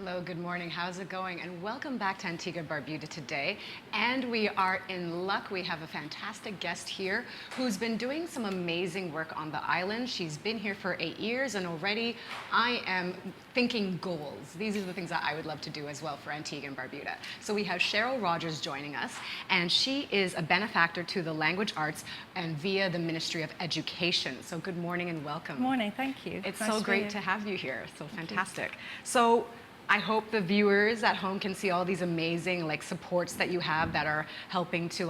Hello, good morning. How's it going? And welcome back to Antigua Barbuda today. And we are in luck. We have a fantastic guest here who's been doing some amazing work on the island. She's been here for 8 years, and already I am thinking goals. These are the things that I would love to do as well for Antigua and Barbuda. So we have Cheryll Rogers joining us, and she is a benefactor to the language arts and via the Ministry of Education. So good morning and welcome. Good morning, thank you. It's so great to have you here. So fantastic. So I hope the viewers at home can see all these amazing supports that you have that are helping to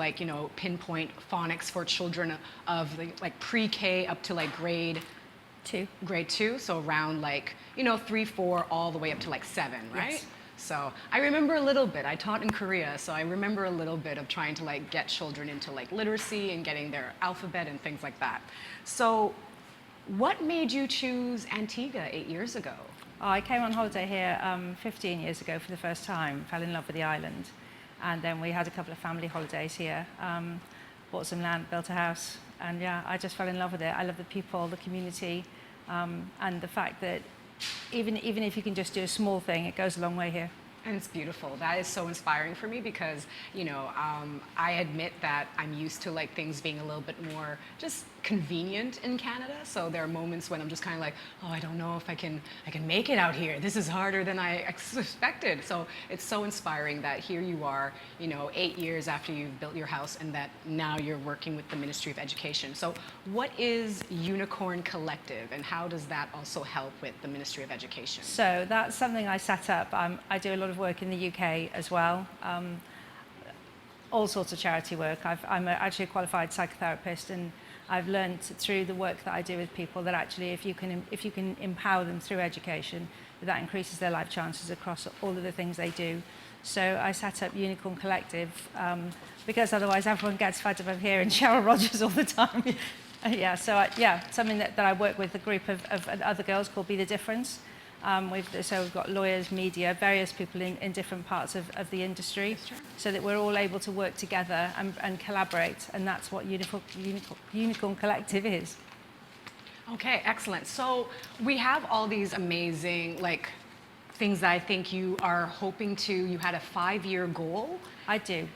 pinpoint phonics for children of pre-K up to grade 2. So around 3, 4, all the way up to 7, right? Yes. So I remember a little bit. I taught in Korea, so I remember a little bit of trying to get children into literacy and getting their alphabet and things like that. So what made you choose Antigua 8 years ago? I came on holiday here 15 years ago for the first time, fell in love with the island, and then we had a couple of family holidays here, bought some land, built a house, and yeah, I just fell in love with it. I love the people, the community, and the fact that even if you can just do a small thing, it goes a long way here. And it's beautiful. That is so inspiring for me because, I admit that I'm used to things being a little bit more just convenient in Canada. So there are moments when I'm just kind of oh, I don't know if I can make it out here. This is harder than I expected. So it's so inspiring that here you are, 8 years after you've built your house and that now you're working with the Ministry of Education. So what is Unicorn Collective and how does that also help with the Ministry of Education? So that's something I set up. I do a lot of work in the UK as well. All sorts of charity work. I'm actually a qualified psychotherapist, and I've learned through the work that I do with people that actually if you can empower them through education, that increases their life chances across all of the things they do. So I set up Unicorn Collective because otherwise everyone gets fed up of hearing Cheryll Rogers all the time. Something that I work with a group of other girls called Be the Difference. We've got lawyers, media, various people in different parts of the industry, so that we're all able to work together and collaborate, and that's what Unicorn Collective is. Okay, excellent. So we have all these amazing things that I think you are hoping to. You had a 5-year goal. I do.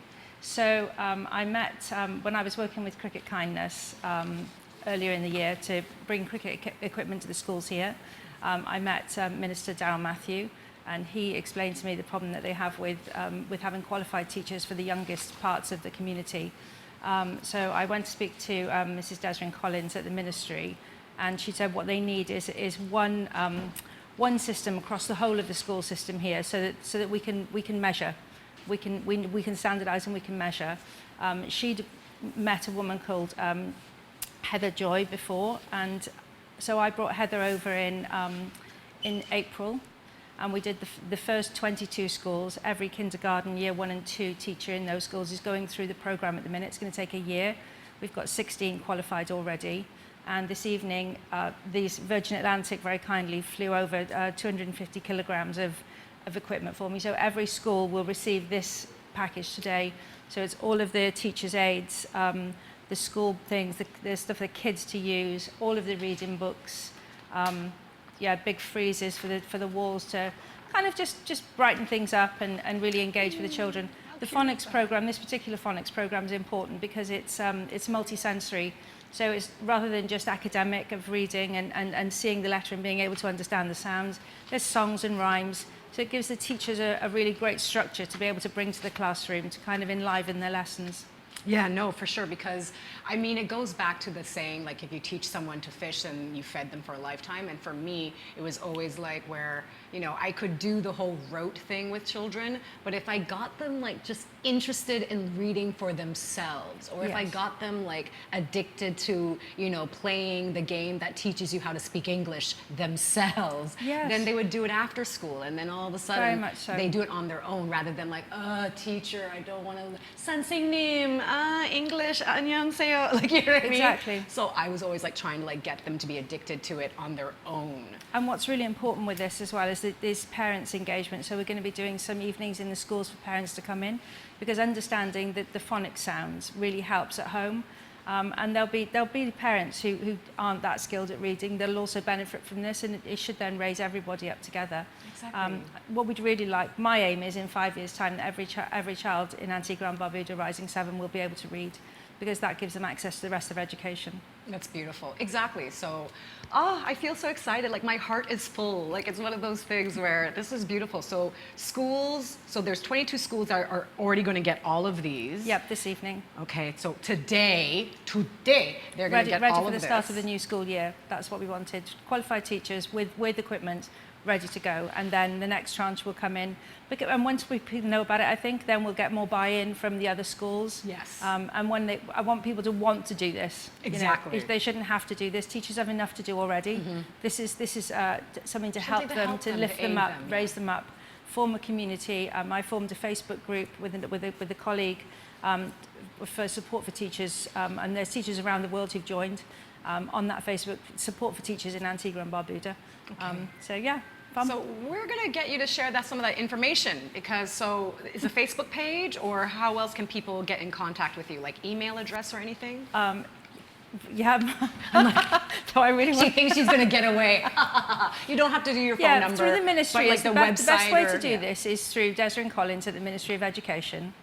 So I met when I was working with Cricket Kindness earlier in the year to bring cricket equipment to the schools here. I met Minister Darryl Matthew, and he explained to me the problem that they have with having qualified teachers for the youngest parts of the community. So I went to speak to Mrs. Desrin Collins at the ministry, and she said what they need is one system across the whole of the school system here, so that we can measure, we can standardise and we can measure. She'd met a woman called Heather Joy before, and so I brought Heather over in April, and we did the first 22 schools. Every kindergarten, year 1 and 2 teacher in those schools is going through the programme at the minute. It's going to take a year. We've got 16 qualified already. And this evening, these Virgin Atlantic very kindly flew over 250 kilograms of equipment for me. So every school will receive this package today. So it's all of the teachers' aids, the school things, the stuff for the kids to use, all of the reading books, big freezers for the walls to kind of just brighten things up and really engage with the children. The phonics program, this particular phonics program is important because it's multisensory. So it's rather than just academic of reading and seeing the letter and being able to understand the sounds, there's songs and rhymes. So it gives the teachers a really great structure to be able to bring to the classroom to kind of enliven their lessons. Yeah, no, for sure, because it goes back to the saying, if you teach someone to fish, then you fed them for a lifetime. And for me, it was always where, I could do the whole rote thing with children, but if I got them just interested in reading for themselves, or if I got them addicted to, playing the game that teaches you how to speak English themselves, then they would do it after school. And then all of a sudden, very much so. They do it on their own rather than teacher, I don't want to, Sansingnim, English, 안녕하세요. You know what I mean? Exactly. So I was always trying to get them to be addicted to it on their own. And what's really important with this as well is that this parents' engagement. So we're going to be doing some evenings in the schools for parents to come in, because understanding that the phonics sounds really helps at home. And there'll be parents who aren't that skilled at reading. They'll also benefit from this, and it should then raise everybody up together. Exactly. What we'd really like, my aim is in 5 years' time that every child in Antigua and Barbuda Rising 7 will be able to read, because that gives them access to the rest of education. That's beautiful. Exactly. So, I feel so excited. Like my heart is full. Like it's one of those things where this is beautiful. So schools, so there's 22 schools that are already going to get all of these. Yep, this evening. Okay, so today, they're going to get all of this. Ready for the start of the new school year. That's what we wanted. Qualified teachers with equipment ready to go. And then the next tranche will come in. And once people know about it, I think, then we'll get more buy-in from the other schools. Yes. And I want people to want to do this. Exactly. They shouldn't have to do this. Teachers have enough to do already. Mm-hmm. This is something to help them, to lift them up, raise them up, form a community. I formed a Facebook group with a colleague for support for teachers, and there's teachers around the world who've joined on that Facebook, support for teachers in Antigua and Barbuda. Okay. So yeah. Fun. So we're going to get you to share some of that information, because so is a Facebook page, or how else can people get in contact with you, like email address or anything? Yeah, so I really want. She thinks she's going to get away. You don't have to do your phone number. Through the ministry. But like the website. The best way to do this is through Desiree Collins at the Ministry of Education.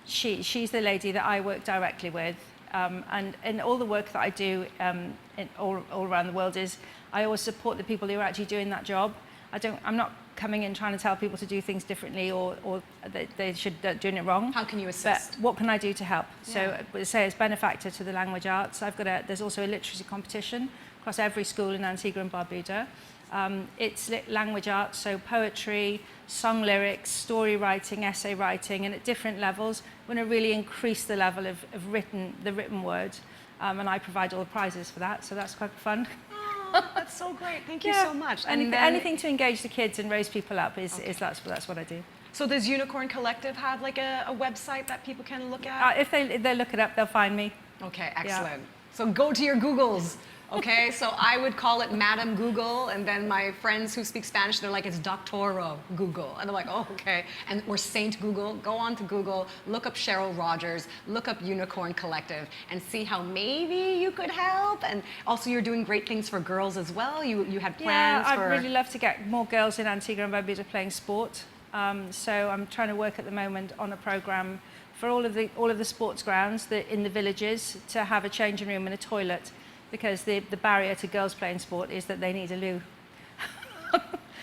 She's the lady that I work directly with, and all the work that I do all around the world is I always support the people who are actually doing that job. I'm not coming in trying to tell people to do things differently or they should doing it wrong. How can you assist? But what can I do to help? Yeah. So say it's Benefactor to the language arts. There's also a literacy competition across every school in Antigua and Barbuda. It's language arts, so poetry, song lyrics, story writing, essay writing, and at different levels, we're going to really increase the level of the written word, and I provide all the prizes for that, so that's quite fun. Oh, that's so great. Thank you so much. Anything to engage the kids and raise people up is that's what I do. So does Unicorn Collective have like a website that people can look at? If they look it up, they'll find me. Okay, excellent. Yeah. So go to your Googles. Okay, so I would call it Madam Google, and then my friends who speak Spanish, they're like, it's Doctoro Google. And I'm like, oh, okay. Or Saint Google. Go on to Google, look up Cheryll Rogers, look up Unicorn Collective, and see how maybe you could help. And also you're doing great things for girls as well. You had plans for... Yeah, I'd really love to get more girls in Antigua and Barbuda playing sport. So I'm trying to work at the moment on a program for all of the sports grounds in the villages to have a changing room and a toilet, because the barrier to girls playing sport is that they need a loo.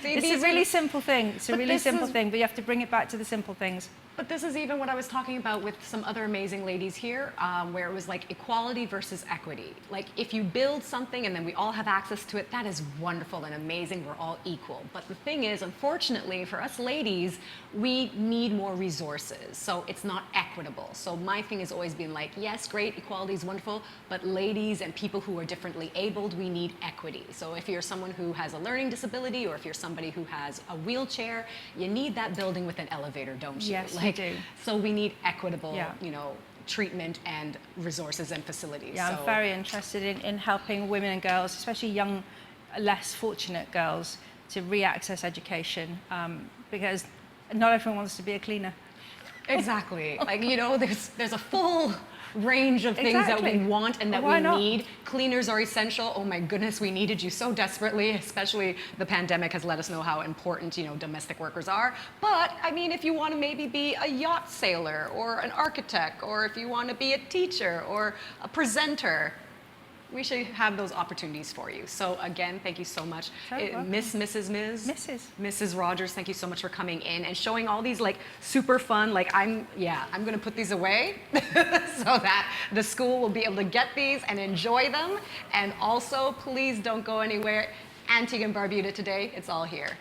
It's a really simple thing. It's a really simple thing, but you have to bring it back to the simple things. But this is even what I was talking about with some other amazing ladies here, where it was like equality versus equity. Like if you build something and then we all have access to it, that is wonderful and amazing. We're all equal. But the thing is, unfortunately, for us ladies, we need more resources. So it's not equitable. So my thing has always been like, yes, great, equality is wonderful, but ladies and people who are differently abled, we need equity. So if you're someone who has a learning disability, or if you're somebody who has a wheelchair, you need that building with an elevator, don't you? Yes. Like, do. So we need equitable, treatment and resources and facilities. Yeah, so. I'm very interested in helping women and girls, especially young, less fortunate girls, to re-access education, because not everyone wants to be a cleaner. Exactly. Like, there's a full range of things that we want and that we need. Cleaners are essential. Oh my goodness, we needed you so desperately, especially the pandemic has let us know how important, domestic workers are. But, I mean, if you want to maybe be a yacht sailor or an architect, or if you want to be a teacher or a presenter, we should have those opportunities for you. So again, thank you so much. Mrs. Rogers, thank you so much for coming in and showing all these like super fun, like I'm gonna put these away so that the school will be able to get these and enjoy them. And also, please don't go anywhere. Antigua and Barbuda today, it's all here.